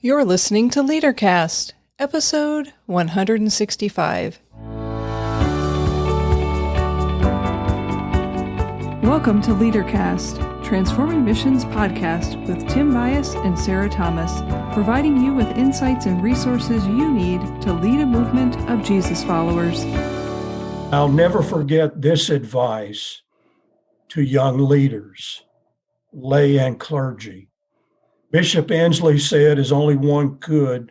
You're listening to LeaderCast, episode 165. Welcome to LeaderCast, Transforming Missions podcast with Tim Bias and Sarah Thomas, providing you with insights and resources you need to lead a movement of Jesus followers. I'll never forget this advice to young leaders, lay and clergy. Bishop Inslee said, as only one could,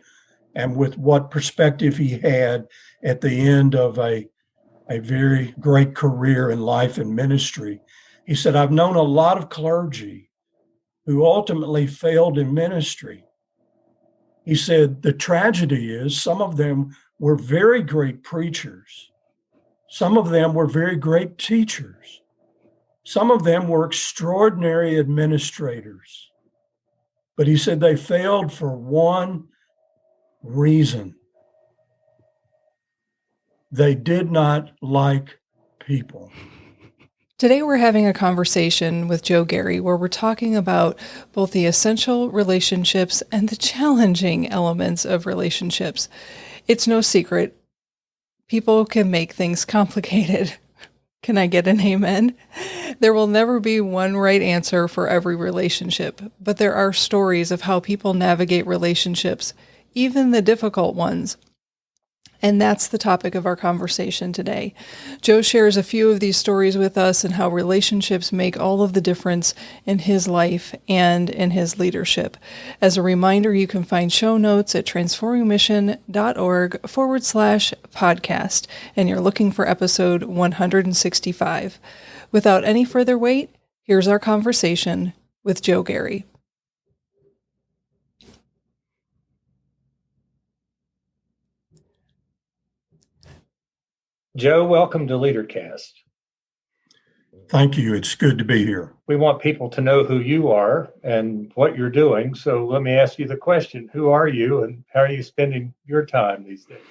and with what perspective he had at the end of a very great career in life and ministry. He said, I've known a lot of clergy who ultimately failed in ministry. He said, the tragedy is some of them were very great preachers. Some of them were very great teachers. Some of them were extraordinary administrators. But he said they failed for one reason. They did not like people. Today we're having a conversation with Joe Geary where we're talking about both the essential relationships and the challenging elements of relationships. It's no secret, people can make things complicated. Can I get an amen? There will never be one right answer for every relationship, but there are stories of how people navigate relationships, even the difficult ones. And that's the topic of our conversation today. Joe shares a few of these stories with us and how relationships make all of the difference in his life and in his leadership. As a reminder, you can find show notes at transformingmission.org/podcast, and you're looking for episode 165. Without any further wait, here's our conversation with Joe Geary. Joe, welcome to LeaderCast. Thank you. It's good to be here. We want people to know who you are and what you're doing. So let me ask you the question, who are you and how are you spending your time these days?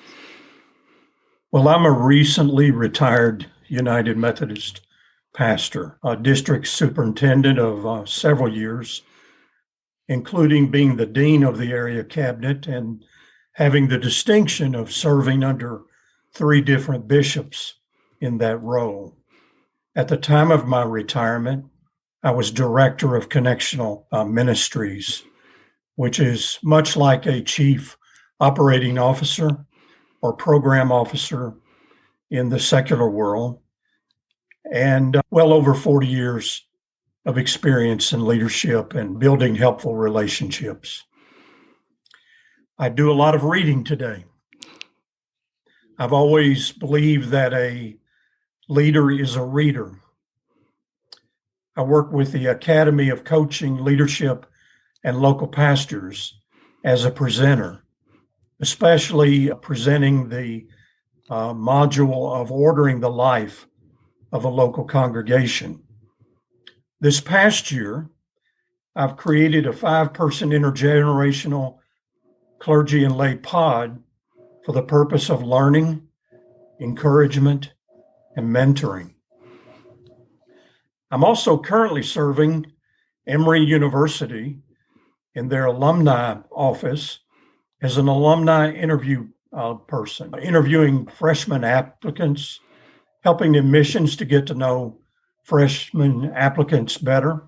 Well, I'm a recently retired United Methodist pastor, a district superintendent of several years, including being the dean of the area cabinet and having the distinction of serving under 3 different bishops in that role. At the time of my retirement, I was director of connectional ministries, which is much like a chief operating officer or program officer in the secular world, and well over 40 years of experience in leadership and building helpful relationships. I do a lot of reading today. I've always believed that a leader is a reader. I work with the Academy of Coaching, Leadership, and Local Pastors as a presenter, especially presenting the module of ordering the life of a local congregation. This past year, I've created a 5-person intergenerational clergy and lay pod for the purpose of learning, encouragement, and mentoring. I'm also currently serving Emory University in their alumni office as an alumni interview person, interviewing freshman applicants, helping admissions to get to know freshman applicants better.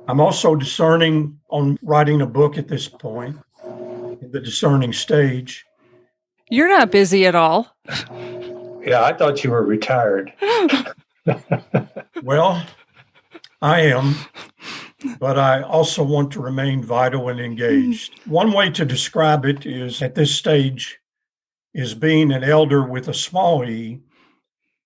I'm also discerning on writing a book at this point, in the discerning stage. You're not busy at all. Yeah, I thought you were retired. Well, I am, but I also want to remain vital and engaged. One way to describe it is at this stage is being an elder with a small e,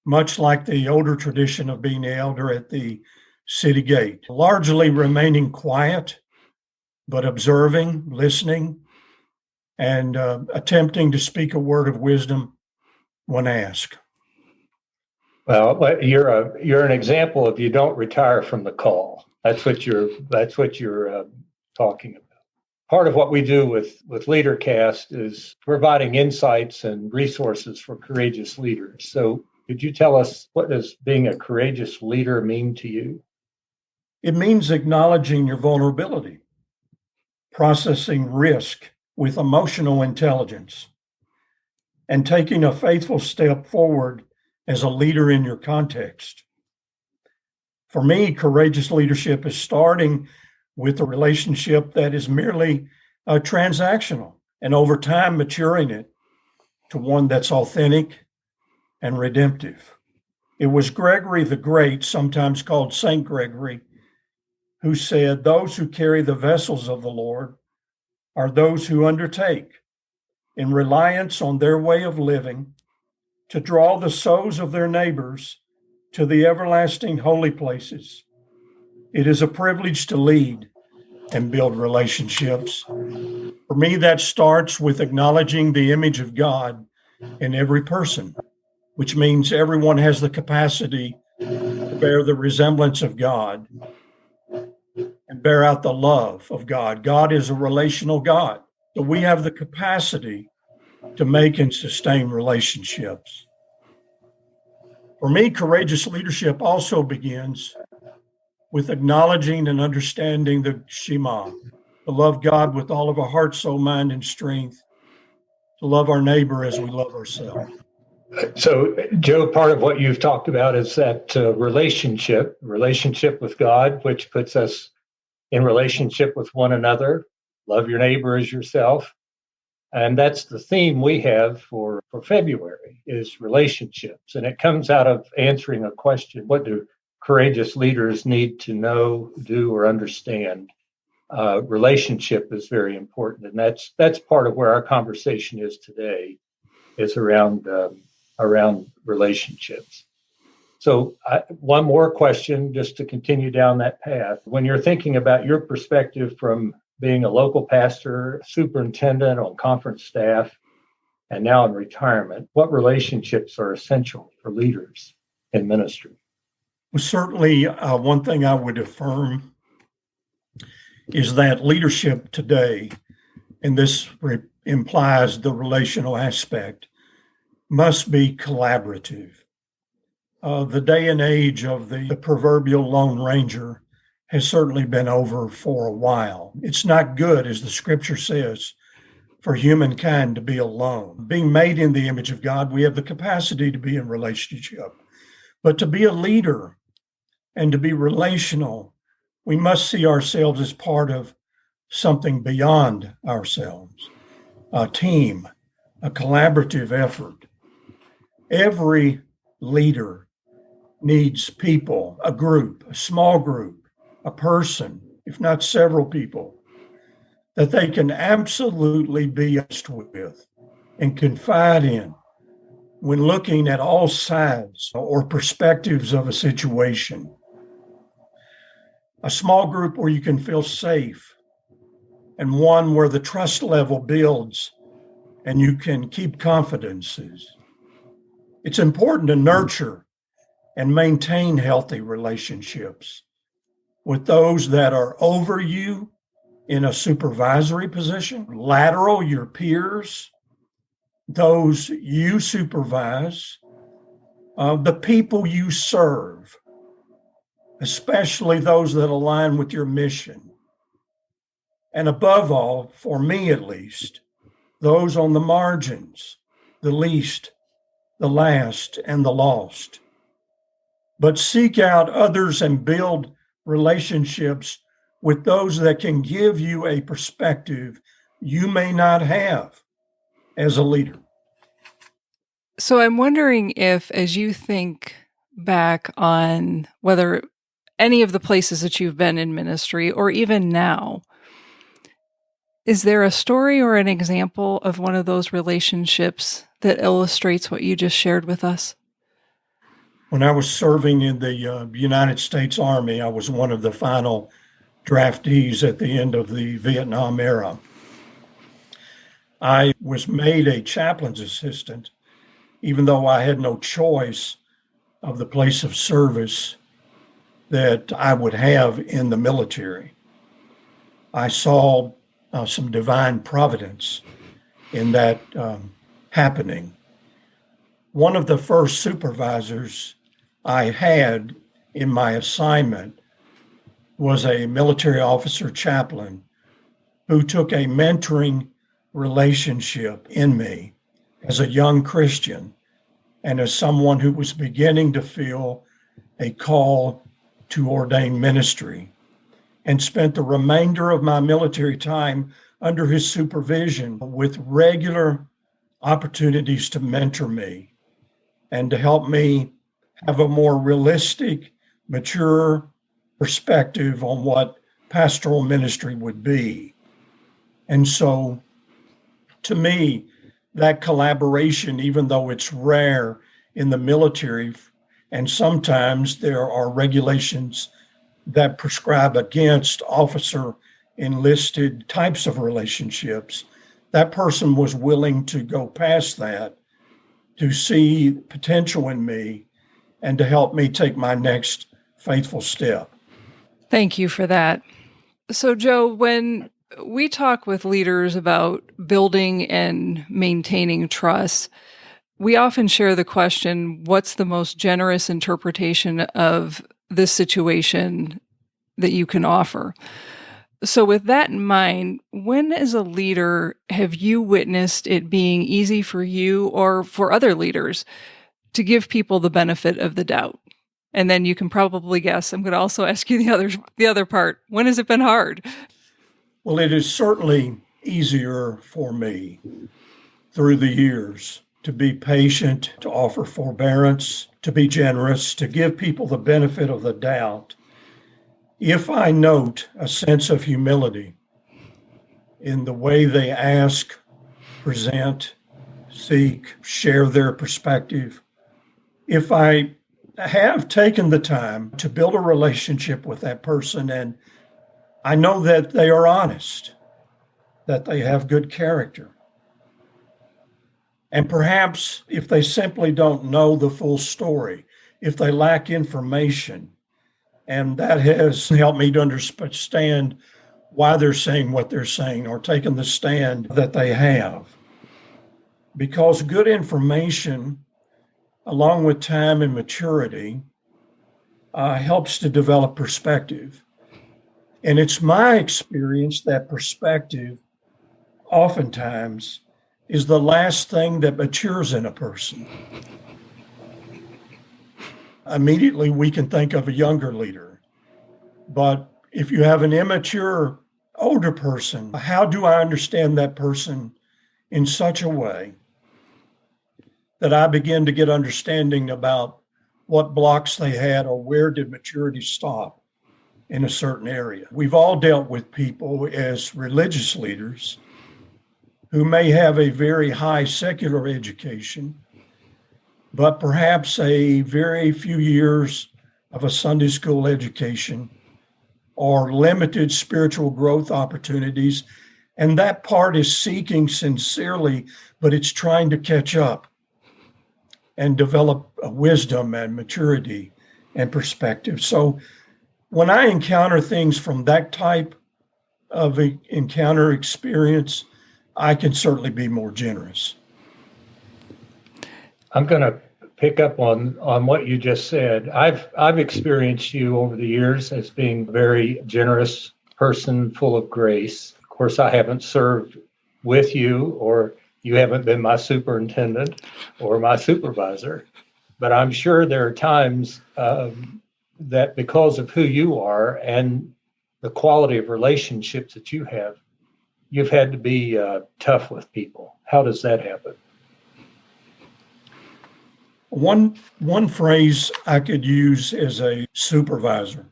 much like the older tradition of being an elder at the city gate, largely remaining quiet, but observing, listening, and attempting to speak a word of wisdom when asked. Well, you're an example of you don't retire from the call. That's what you're talking about. Part of what we do with LeaderCast is providing insights and resources for courageous leaders. So could you tell us, what does being a courageous leader mean to you? It means acknowledging your vulnerability. processing risk with emotional intelligence, and taking a faithful step forward as a leader in your context. For me, courageous leadership is starting with a relationship that is merely transactional and over time maturing it to one that's authentic and redemptive. It was Gregory the Great, sometimes called Saint Gregory, who said, "Those who carry the vessels of the Lord are those who undertake, in reliance on their way of living, to draw the souls of their neighbors to the everlasting holy places. It is a privilege to lead and build relationships." For me, that starts with acknowledging the image of God in every person, which means everyone has the capacity to bear the resemblance of God and bear out the love of God. God is a relational God. So we have the capacity to make and sustain relationships. For me, courageous leadership also begins with acknowledging and understanding the Shema, to love God with all of our heart, soul, mind, and strength, to love our neighbor as we love ourselves. So, Joe, part of what you've talked about is that relationship with God, which puts us in relationship with one another. Love your neighbor as yourself. And that's the theme we have for February is relationships. And it comes out of answering a question: what do courageous leaders need to know, do, or understand? Relationship is very important. And that's part of where our conversation is today, is around relationships. So one more question, just to continue down that path. When you're thinking about your perspective from being a local pastor, superintendent on conference staff, and now in retirement, what relationships are essential for leaders in ministry? Well, certainly, one thing I would affirm is that leadership today, and this implies the relational aspect, must be collaborative. The day and age of the proverbial Lone Ranger has certainly been over for a while. It's not good, as the scripture says, for humankind to be alone. Being made in the image of God, we have the capacity to be in relationship. But to be a leader and to be relational, we must see ourselves as part of something beyond ourselves, a team, a collaborative effort. Every leader needs people, a group, a small group, a person, if not several people, that they can absolutely be honest with and confide in when looking at all sides or perspectives of a situation. A small group where you can feel safe, and one where the trust level builds and you can keep confidences. It's important to nurture and maintain healthy relationships with those that are over you in a supervisory position, lateral, your peers, those you supervise, the people you serve, especially those that align with your mission. And above all, for me at least, those on the margins, the least, the last, and the lost. But seek out others and build relationships with those that can give you a perspective you may not have as a leader. So I'm wondering if, as you think back on whether any of the places that you've been in ministry or even now, is there a story or an example of one of those relationships that illustrates what you just shared with us? When I was serving in the United States Army, I was one of the final draftees at the end of the Vietnam era. I was made a chaplain's assistant, even though I had no choice of the place of service that I would have in the military. I saw some divine providence in that happening. One of the first supervisors I had in my assignment was a military officer chaplain who took a mentoring relationship in me as a young Christian and as someone who was beginning to feel a call to ordained ministry, and spent the remainder of my military time under his supervision with regular opportunities to mentor me and to help me have a more realistic, mature perspective on what pastoral ministry would be. And so, to me, that collaboration, even though it's rare in the military, and sometimes there are regulations that prescribe against officer enlisted types of relationships, that person was willing to go past that to see potential in me and to help me take my next faithful step. Thank you for that. So, Joe, when we talk with leaders about building and maintaining trust, we often share the question, what's the most generous interpretation of this situation that you can offer? So with that in mind, when as a leader have you witnessed it being easy for you or for other leaders to give people the benefit of the doubt? And then you can probably guess, I'm going to also ask you the other part. When has it been hard? Well, it is certainly easier for me through the years to be patient, to offer forbearance, to be generous, to give people the benefit of the doubt. If I note a sense of humility in the way they ask, present, seek, share their perspective, if I have taken the time to build a relationship with that person and I know that they are honest, that they have good character, and perhaps if they simply don't know the full story, if they lack information, and that has helped me to understand why they're saying what they're saying or taking the stand that they have. Because good information, along with time and maturity, helps to develop perspective. And it's my experience that perspective oftentimes is the last thing that matures in a person. Immediately, we can think of a younger leader. But if you have an immature older person, how do I understand that person in such a way that I begin to get understanding about what blocks they had or where did maturity stop in a certain area? We've all dealt with people as religious leaders who may have a very high secular education, but perhaps a very few years of a Sunday school education or limited spiritual growth opportunities. And that part is seeking sincerely, but it's trying to catch up and develop wisdom and maturity and perspective. So when I encounter things from that type of encounter experience, I can certainly be more generous. I'm going to pick up on what you just said. I've experienced you over the years as being a very generous person, full of grace. Of course, I haven't served with you, or you haven't been my superintendent or my supervisor, but I'm sure there are times that because of who you are and the quality of relationships that you have, you've had to be tough with people. How does that happen? One phrase I could use as a supervisor,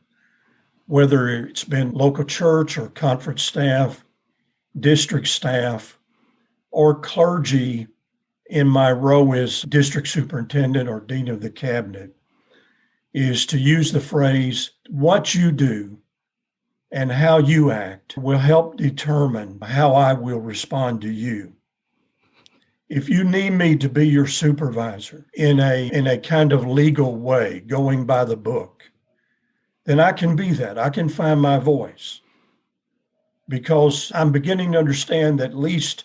whether it's been local church or conference staff, district staff, or clergy in my role as district superintendent or dean of the cabinet, is to use the phrase, what you do and how you act will help determine how I will respond to you. If you need me to be your supervisor in a kind of legal way, going by the book, then I can be that. I can find my voice because I'm beginning to understand that at least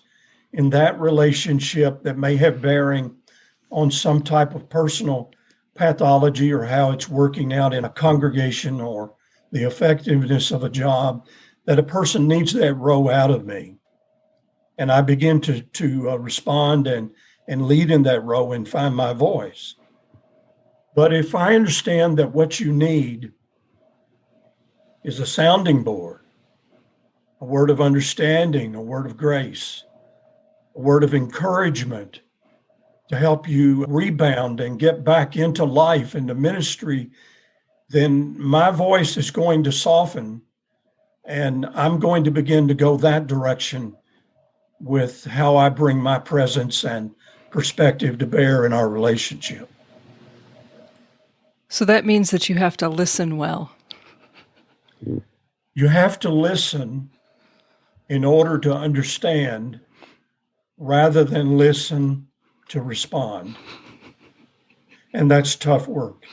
in that relationship that may have bearing on some type of personal pathology or how it's working out in a congregation or the effectiveness of a job, that a person needs that row out of me. And I begin to respond and lead in that row and find my voice. But if I understand that what you need is a sounding board, a word of understanding, a word of grace, a word of encouragement to help you rebound and get back into life, into ministry, then my voice is going to soften and I'm going to begin to go that direction with how I bring my presence and perspective to bear in our relationship. So that means that you have to listen well. You have to listen in order to understand rather than listen to respond. And that's tough work.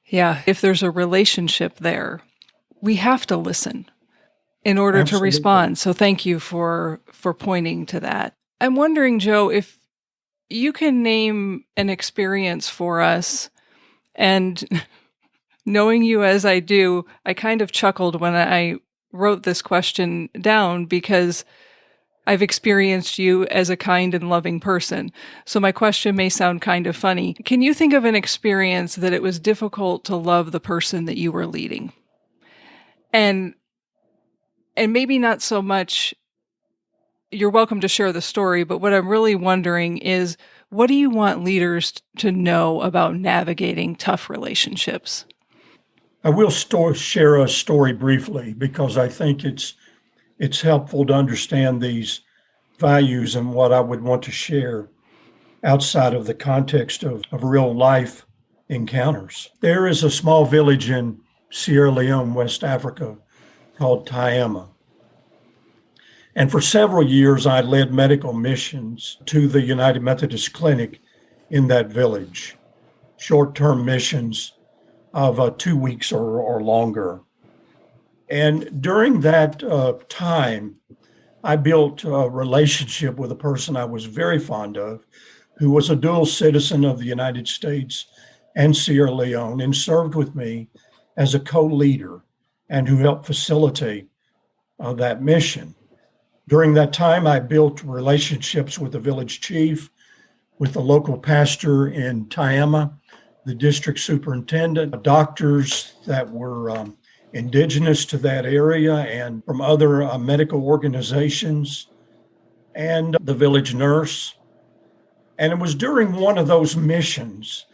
Yeah, if there's a relationship there, we have to listen in order to Absolutely. respond. So thank you for pointing to that. I'm wondering, Joe, if you can name an experience for us, and knowing you as I do, I kind of chuckled when I wrote this question down because I've experienced you as a kind and loving person. So my question may sound kind of funny. Can you think of an experience that it was difficult to love the person that you were leading? And maybe not so much, you're welcome to share the story, but what I'm really wondering is, what do you want leaders to know about navigating tough relationships? I will share a story briefly because I think it's helpful to understand these values and what I would want to share outside of the context of real life encounters. There is a small village in Sierra Leone, West Africa, called Tiama. And for several years, I led medical missions to the United Methodist Clinic in that village, short-term missions of 2 weeks or longer. And during that time, I built a relationship with a person I was very fond of, who was a dual citizen of the United States and Sierra Leone and served with me as a co-leader and who helped facilitate that mission. During that time, I built relationships with the village chief, with the local pastor in Tiama, the district superintendent, doctors that were indigenous to that area and from other medical organizations, and the village nurse. And it was during one of those missions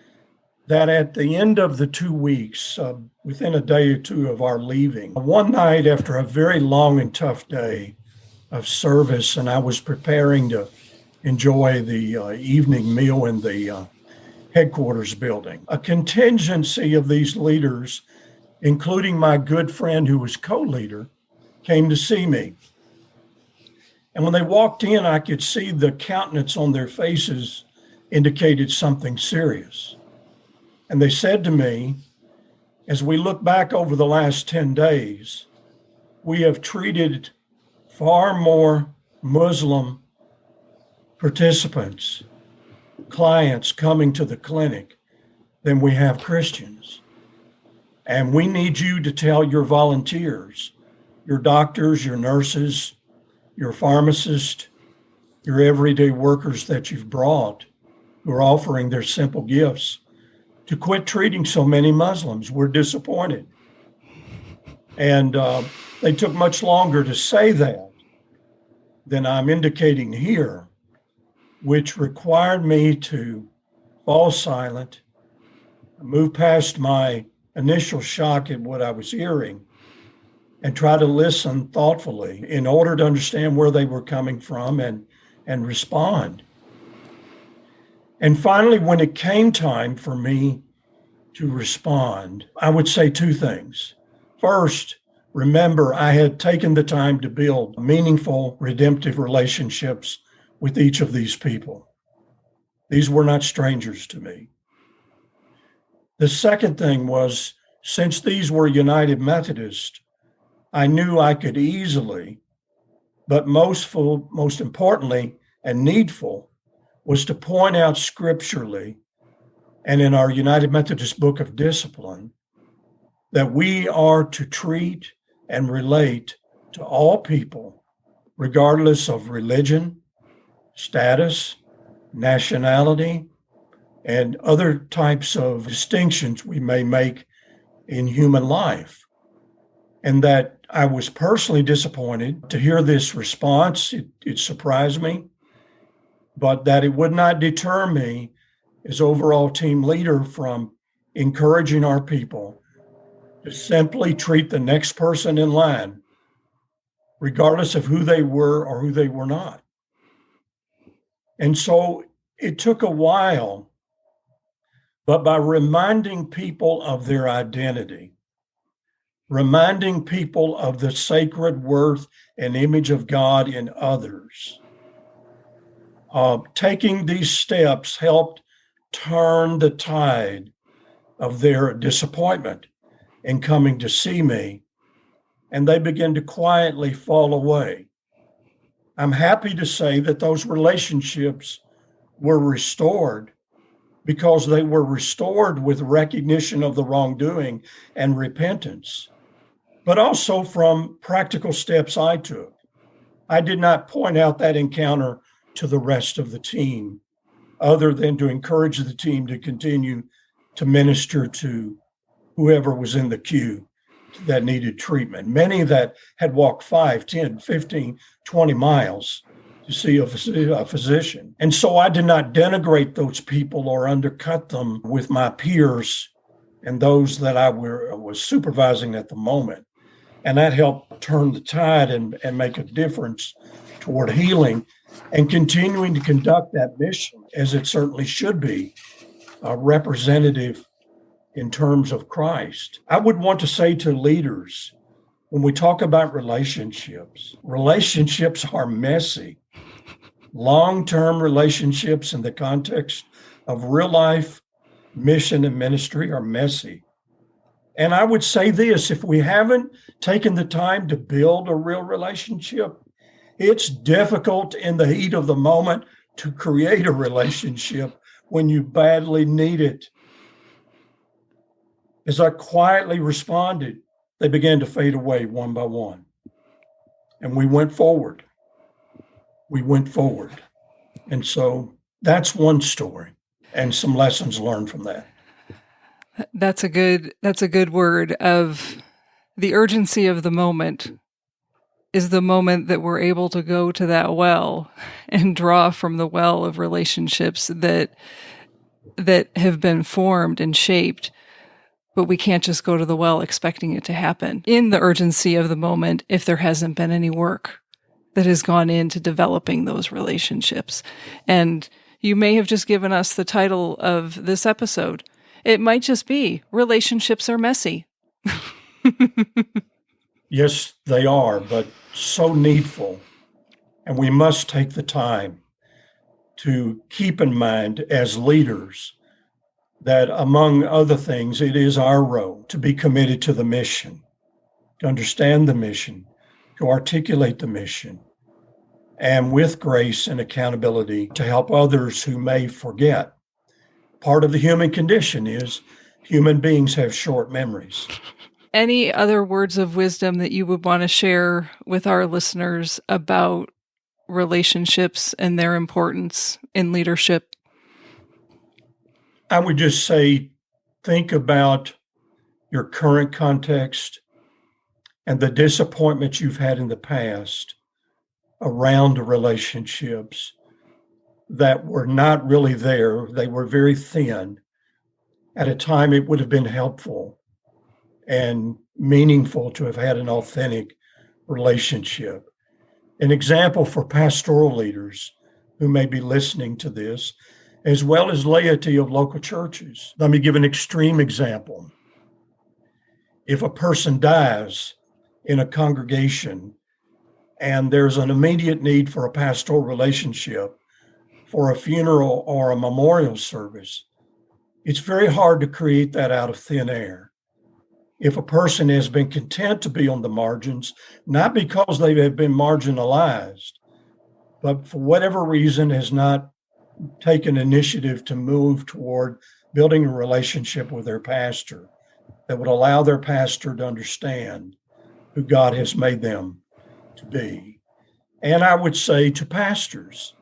that at the end of the 2 weeks, within a day or two of our leaving, one night after a very long and tough day of service, and I was preparing to enjoy the evening meal in the headquarters building, a contingency of these leaders, including my good friend who was co-leader, came to see me. And when they walked in, I could see the countenance on their faces indicated something serious. And they said to me, as we look back over the last 10 days, we have treated far more Muslim participants, clients coming to the clinic than we have Christians. And we need you to tell your volunteers, your doctors, your nurses, your pharmacists, your everyday workers that you've brought who are offering their simple gifts to quit treating so many Muslims. We're disappointed. And they took much longer to say that than I'm indicating here, which required me to fall silent, move past my initial shock at what I was hearing, and try to listen thoughtfully in order to understand where they were coming from and respond. And finally, when it came time for me to respond, I would say two things. First, remember, I had taken the time to build meaningful, redemptive relationships with each of these people. These were not strangers to me. The second thing was, since these were United Methodist, I knew I could easily, but most importantly and needful, was to point out scripturally and in our United Methodist Book of Discipline that we are to treat and relate to all people, regardless of religion, status, nationality, and other types of distinctions we may make in human life. And that I was personally disappointed to hear this response. It surprised me, but that it would not deter me as overall team leader from encouraging our people to simply treat the next person in line, regardless of who they were or who they were not. And so it took a while, but by reminding people of their identity, reminding people of the sacred worth and image of God in others, taking these steps helped turn the tide of their disappointment in coming to see me, and they began to quietly fall away. I'm happy to say that those relationships were restored because they were restored with recognition of the wrongdoing and repentance, but also from practical steps I took. I did not point out that encounter to the rest of the team, other than to encourage the team to continue to minister to whoever was in the queue that needed treatment. Many that had walked 5, 10, 15, 20 miles to see a physician. And so I did not denigrate those people or undercut them with my peers and those that I was supervising at the moment. And that helped turn the tide and make a difference toward healing and continuing to conduct that mission as it certainly should be, representative in terms of Christ. I would want to say to leaders, when we talk about relationships are messy. Long-term relationships in the context of real life mission and ministry are messy. And I would say this, if we haven't taken the time to build a real relationship, it's difficult in the heat of the moment to create a relationship when you badly need it. As I quietly responded, they began to fade away one by one. And we went forward. And so that's one story and some lessons learned from that. That's a good word of the urgency of the moment is the moment that we're able to go to that well and draw from the well of relationships that have been formed and shaped. But we can't just go to the well expecting it to happen in the urgency of the moment if there hasn't been any work that has gone into developing those relationships. And you may have just given us the title of this episode. It might just be Relationships Are Messy. Yes, they are, but so needful. And we must take the time to keep in mind as leaders that, among other things, it is our role to be committed to the mission, to understand the mission, to articulate the mission, and with grace and accountability to help others who may forget. Part of the human condition is human beings have short memories. Any other words of wisdom that you would want to share with our listeners about relationships and their importance in leadership? I would just say, think about your current context and the disappointments you've had in the past around relationships that were not really there. They were very thin. At a time, it would have been helpful and meaningful to have had an authentic relationship. An example for pastoral leaders who may be listening to this, as well as laity of local churches. Let me give an extreme example. If a person dies in a congregation and there's an immediate need for a pastoral relationship for a funeral or a memorial service, it's very hard to create that out of thin air. If a person has been content to be on the margins, not because they have been marginalized, but for whatever reason has not taken initiative to move toward building a relationship with their pastor that would allow their pastor to understand who God has made them to be. And I would say to pastors,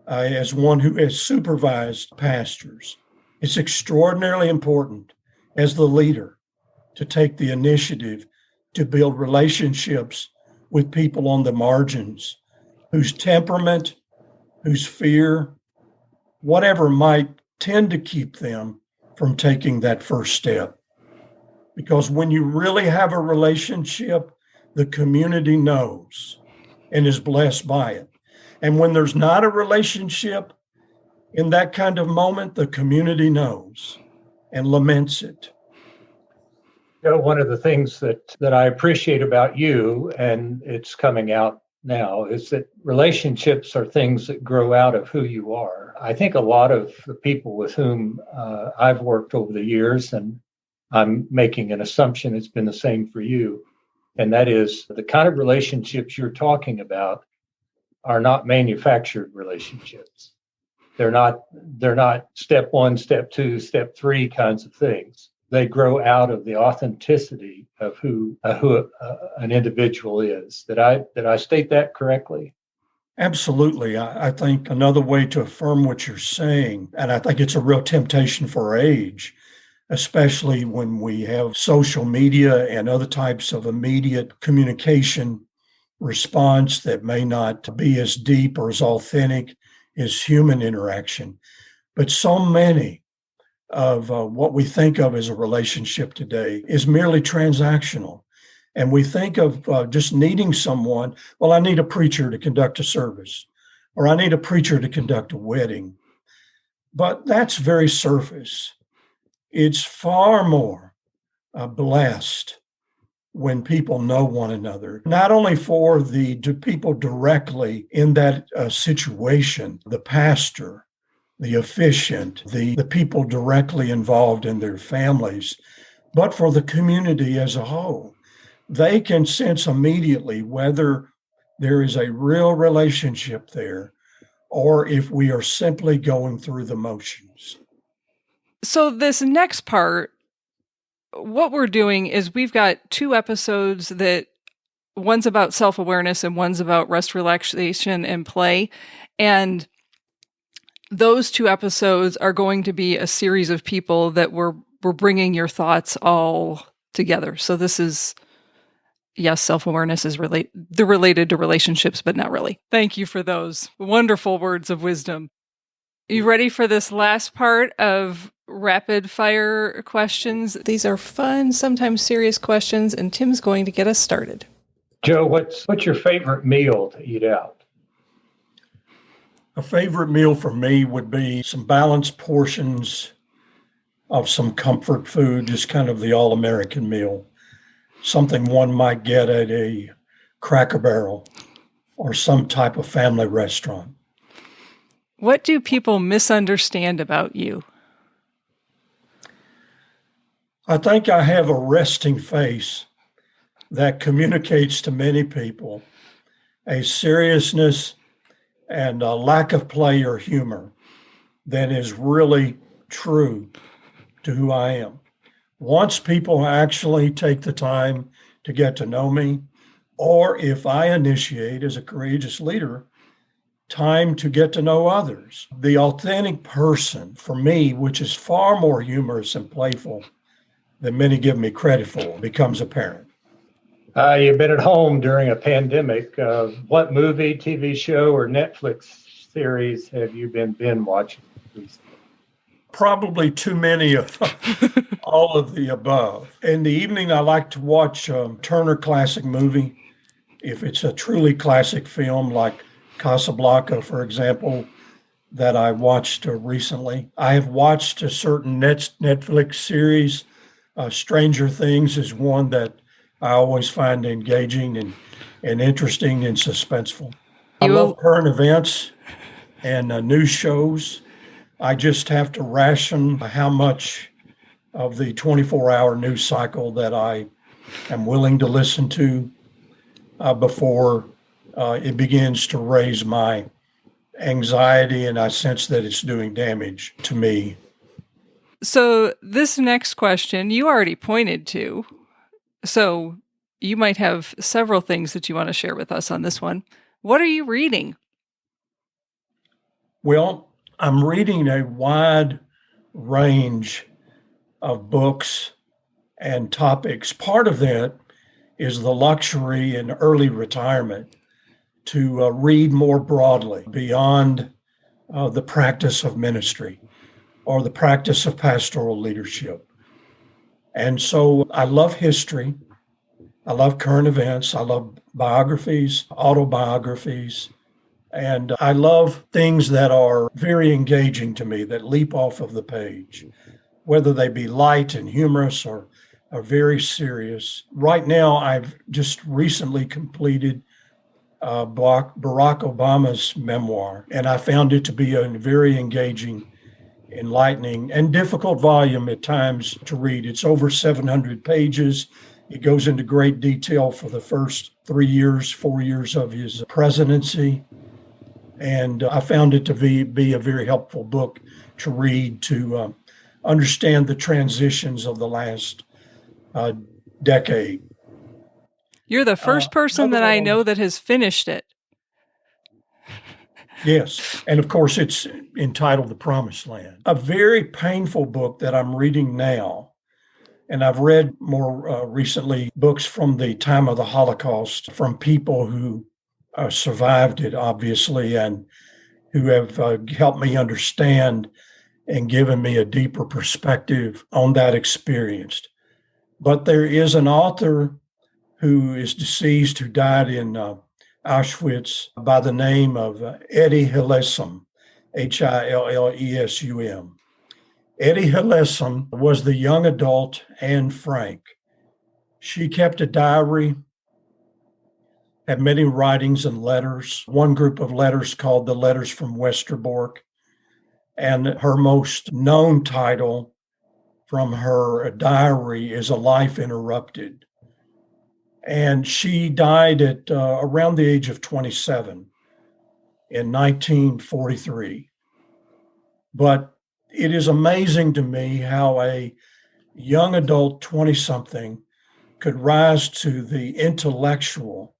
as one who has supervised pastors, it's extraordinarily important as the leader to take the initiative to build relationships with people on the margins whose temperament, whose fear, whatever might tend to keep them from taking that first step. Because when you really have a relationship, the community knows and is blessed by it. And when there's not a relationship in that kind of moment, the community knows and laments it. One of the things that I appreciate about you, and it's coming out now, is that relationships are things that grow out of who you are. I think a lot of the people with whom I've worked over the years, and I'm making an assumption it's been the same for you, and that is the kind of relationships you're talking about are not manufactured relationships. They're not step one, step two, step three kinds of things. They grow out of the authenticity of who an individual is. Did I state that correctly? Absolutely. I think another way to affirm what you're saying, and I think it's a real temptation for our age, especially when we have social media and other types of immediate communication response that may not be as deep or as authentic as human interaction. But so many of what we think of as a relationship today is merely transactional. And we think of just needing someone. Well, I need a preacher to conduct a service, or I need a preacher to conduct a wedding. But that's very surface. It's far more blessed when people know one another, not only for the people directly in that situation, the pastor, the officiant, the people directly involved in their families, but for the community as a whole. They can sense immediately whether there is a real relationship there or if we are simply going through the motions. So this next part, what we're doing is we've got 2 episodes that one's about self-awareness and one's about rest, relaxation, and play. And those 2 episodes are going to be a series of people that we're bringing your thoughts all together. So this is, yes, self-awareness is related to relationships, but not really. Thank you for those wonderful words of wisdom. You ready for this last part of rapid fire questions? These are fun, sometimes serious questions, and Tim's going to get us started. Joe, what's your favorite meal to eat out? A favorite meal for me would be some balanced portions of some comfort food, just kind of the all-American meal, something one might get at a Cracker Barrel or some type of family restaurant. What do people misunderstand about you? I think I have a resting face that communicates to many people a seriousness and a lack of play or humor that is really true to who I am. Once people actually take the time to get to know me, or if I initiate as a courageous leader, time to get to know others, the authentic person for me, which is far more humorous and playful than many give me credit for, becomes apparent. You've been at home during a pandemic. What movie, TV show, or Netflix series have you been watching recently? Probably too many of all of the above. In the evening, I like to watch a Turner classic movie. If it's a truly classic film like Casablanca, for example, that I watched recently. I have watched a certain Netflix series. Stranger Things is one that I always find engaging and interesting and suspenseful. I love current events and news shows. I just have to ration how much of the 24-hour news cycle that I am willing to listen to before it begins to raise my anxiety and I sense that it's doing damage to me. So this next question you already pointed to. So you might have several things that you want to share with us on this one. What are you reading? Well, I'm reading a wide range of books and topics. Part of that is the luxury in early retirement to read more broadly beyond the practice of ministry or the practice of pastoral leadership. And so I love history. I love current events. I love biographies, autobiographies, and I love things that are very engaging to me, that leap off of the page, whether they be light and humorous or very serious. Right now, I've just recently completed Barack Obama's memoir, and I found it to be a very engaging, enlightening, and difficult volume at times to read. It's over 700 pages. It goes into great detail for the first 3 years, 4 years of his presidency. And I found it to be a very helpful book to read to understand the transitions of the last decade. You're the first person that I know that has finished it. Yes. And of course, it's entitled The Promised Land. A very painful book that I'm reading now. And I've read more recently books from the time of the Holocaust from people who survived it, obviously, and who have helped me understand and given me a deeper perspective on that experience. But there is an author who is deceased, who died in Auschwitz, by the name of Eddie Hillesum, Hillesum. Eddie Hillesum was the young adult Anne Frank. She kept a diary, had many writings and letters, one group of letters called the Letters from Westerbork. And her most known title from her diary is A Life Interrupted. And she died at around the age of 27 in 1943. But it is amazing to me how a young adult 20-something could rise to the intellectual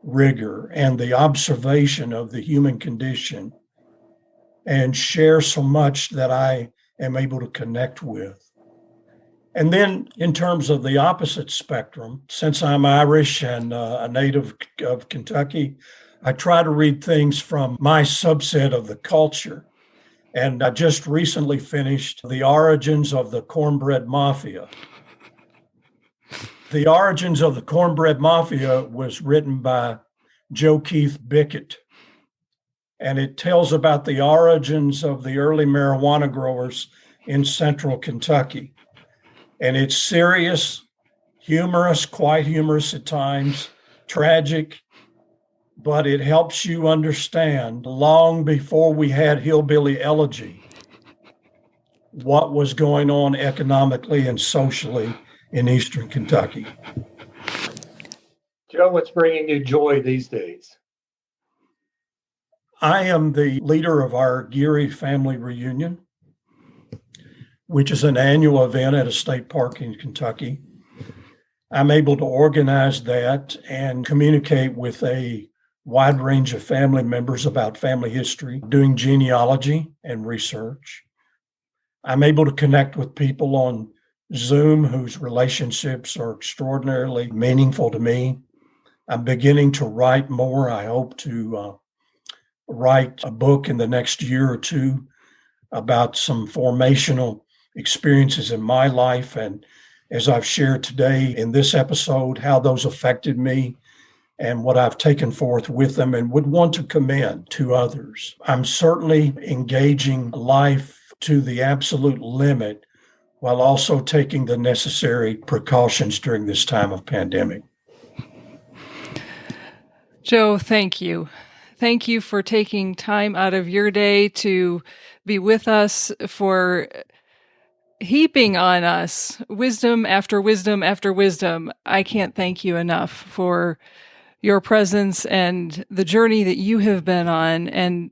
rigor and the observation of the human condition and share so much that I am able to connect with. And then in terms of the opposite spectrum, since I'm Irish and a native of Kentucky, I try to read things from my subset of the culture. And I just recently finished The Origins of the Cornbread Mafia. The Origins of the Cornbread Mafia was written by Joe Keith Bickett. And it tells about the origins of the early marijuana growers in central Kentucky. And it's serious, humorous, quite humorous at times, tragic, but it helps you understand long before we had hillbilly elegy what was going on economically and socially in eastern Kentucky. Joe, what's bringing you joy these days? I am the leader of our Geary family reunion, which is an annual event at a state park in Kentucky. I'm able to organize that and communicate with a wide range of family members about family history, doing genealogy and research. I'm able to connect with people on Zoom whose relationships are extraordinarily meaningful to me. I'm beginning to write more. I hope to write a book in the next year or two about some formational experiences in my life. And as I've shared today in this episode, how those affected me and what I've taken forth with them and would want to commend to others. I'm certainly engaging life to the absolute limit while also taking the necessary precautions during this time of pandemic. Joe, thank you. Thank you for taking time out of your day to be with us, for heaping on us wisdom after wisdom after wisdom. I can't thank you enough for your presence and the journey that you have been on, and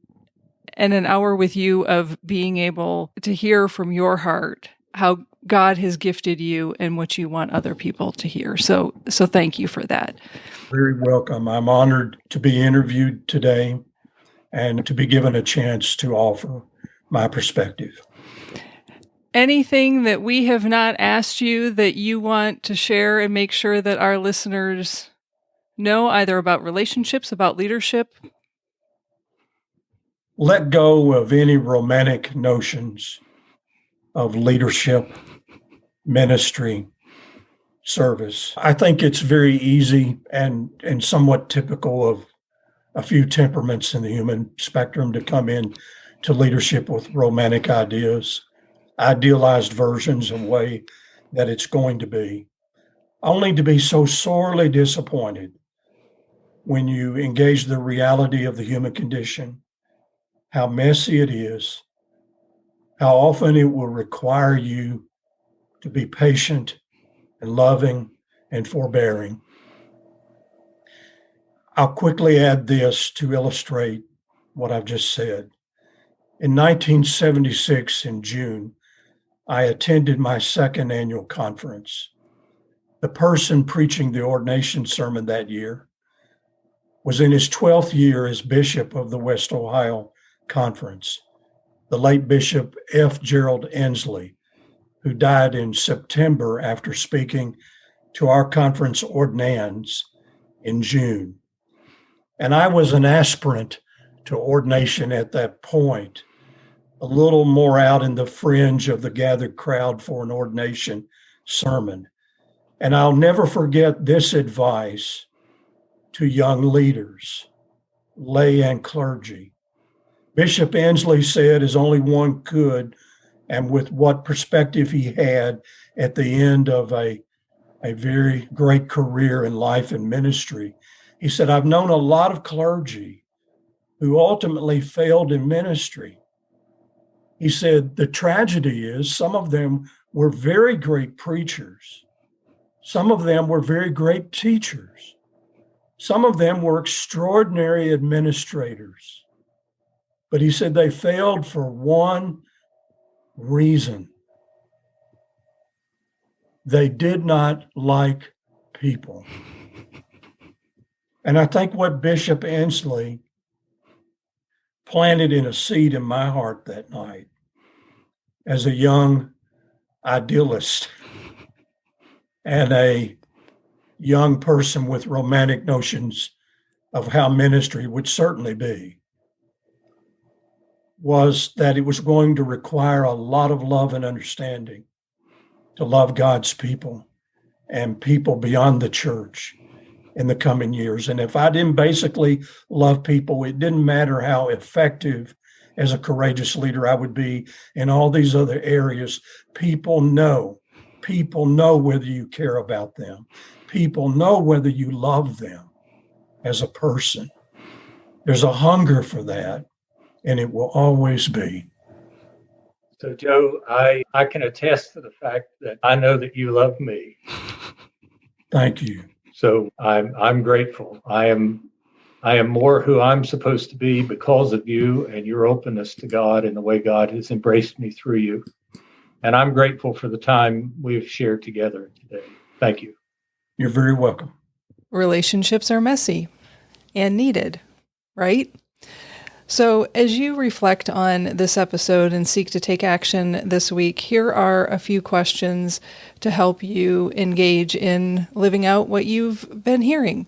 an hour with you of being able to hear from your heart how God has gifted you and what you want other people to hear. So thank you for that. Very welcome. I'm honored to be interviewed today and to be given a chance to offer my perspective. Anything that we have not asked you that you want to share and make sure that our listeners know, either about relationships, about leadership? Let go of any romantic notions of leadership, ministry, service. I think it's very easy and somewhat typical of a few temperaments in the human spectrum to come in to leadership with romantic ideas, idealized versions of the way that it's going to be, only to be so sorely disappointed when you engage the reality of the human condition, how messy it is, how often it will require you to be patient and loving and forbearing. I'll quickly add this to illustrate what I've just said. In 1976, in June, I attended my second annual conference. The person preaching the ordination sermon that year was in his 12th year as bishop of the West Ohio Conference, the late Bishop F. Gerald Ensley, who died in September after speaking to our conference ordinands in June. And I was an aspirant to ordination at that point, a little more out in the fringe of the gathered crowd for an ordination sermon. And I'll never forget this advice to young leaders, lay and clergy. Bishop Ensley said, as only one could, and with what perspective he had at the end of a very great career in life and ministry, he said, I've known a lot of clergy who ultimately failed in ministry. He said, the tragedy is some of them were very great preachers. Some of them were very great teachers. Some of them were extraordinary administrators. But he said they failed for one reason. They did not like people. And I think what Bishop Ensley planted in a seed in my heart that night as a young idealist and a young person with romantic notions of how ministry would certainly be, was that it was going to require a lot of love and understanding to love God's people and people beyond the church in the coming years. And if I didn't basically love people, it didn't matter how effective as a courageous leader I would be in all these other areas. People know whether you care about them. People know whether you love them as a person. There's a hunger for that, and it will always be. So, Joe, I can attest to the fact that I know that you love me. Thank you. So I'm grateful. I am more who I'm supposed to be because of you and your openness to God and the way God has embraced me through you. And I'm grateful for the time we've shared together today. Thank you. You're very welcome. Relationships are messy and needed, right? So as you reflect on this episode and seek to take action this week, here are a few questions to help you engage in living out what you've been hearing.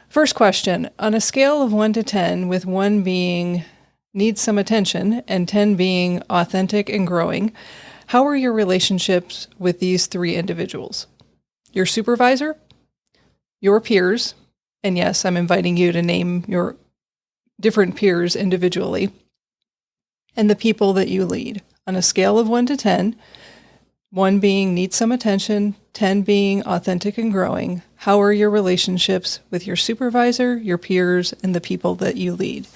First question, on a scale of 1 to 10, with 1 being needs some attention and 10 being authentic and growing, how are your relationships with these 3 individuals? Your supervisor, your peers, and yes, I'm inviting you to name your different peers individually, and the people that you lead. On a scale of 1 to 10, 1 being needs some attention, 10 being authentic and growing, how are your relationships with your supervisor, your peers, and the people that you lead?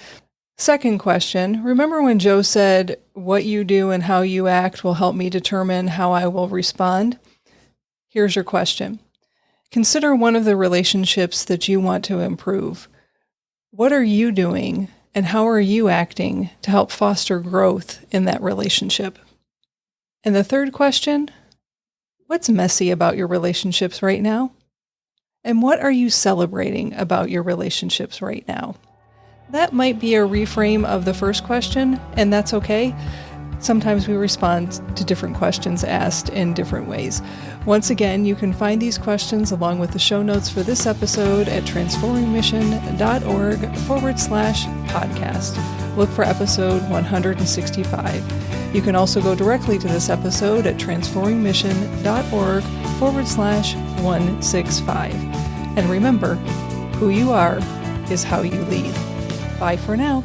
Second question, remember when Joe said, what you do and how you act will help me determine how I will respond? Here's your question. Consider one of the relationships that you want to improve. What are you doing and how are you acting to help foster growth in that relationship? And the third question, What's messy about your relationships right now? And what are you celebrating about your relationships right now? That might be a reframe of the first question, and that's okay. Sometimes we respond to different questions asked in different ways. Once again, you can find these questions along with the show notes for this episode at transformingmission.org/podcast. Look for episode 165. You can also go directly to this episode at transformingmission.org/165. And remember, who you are is how you lead. Bye for now.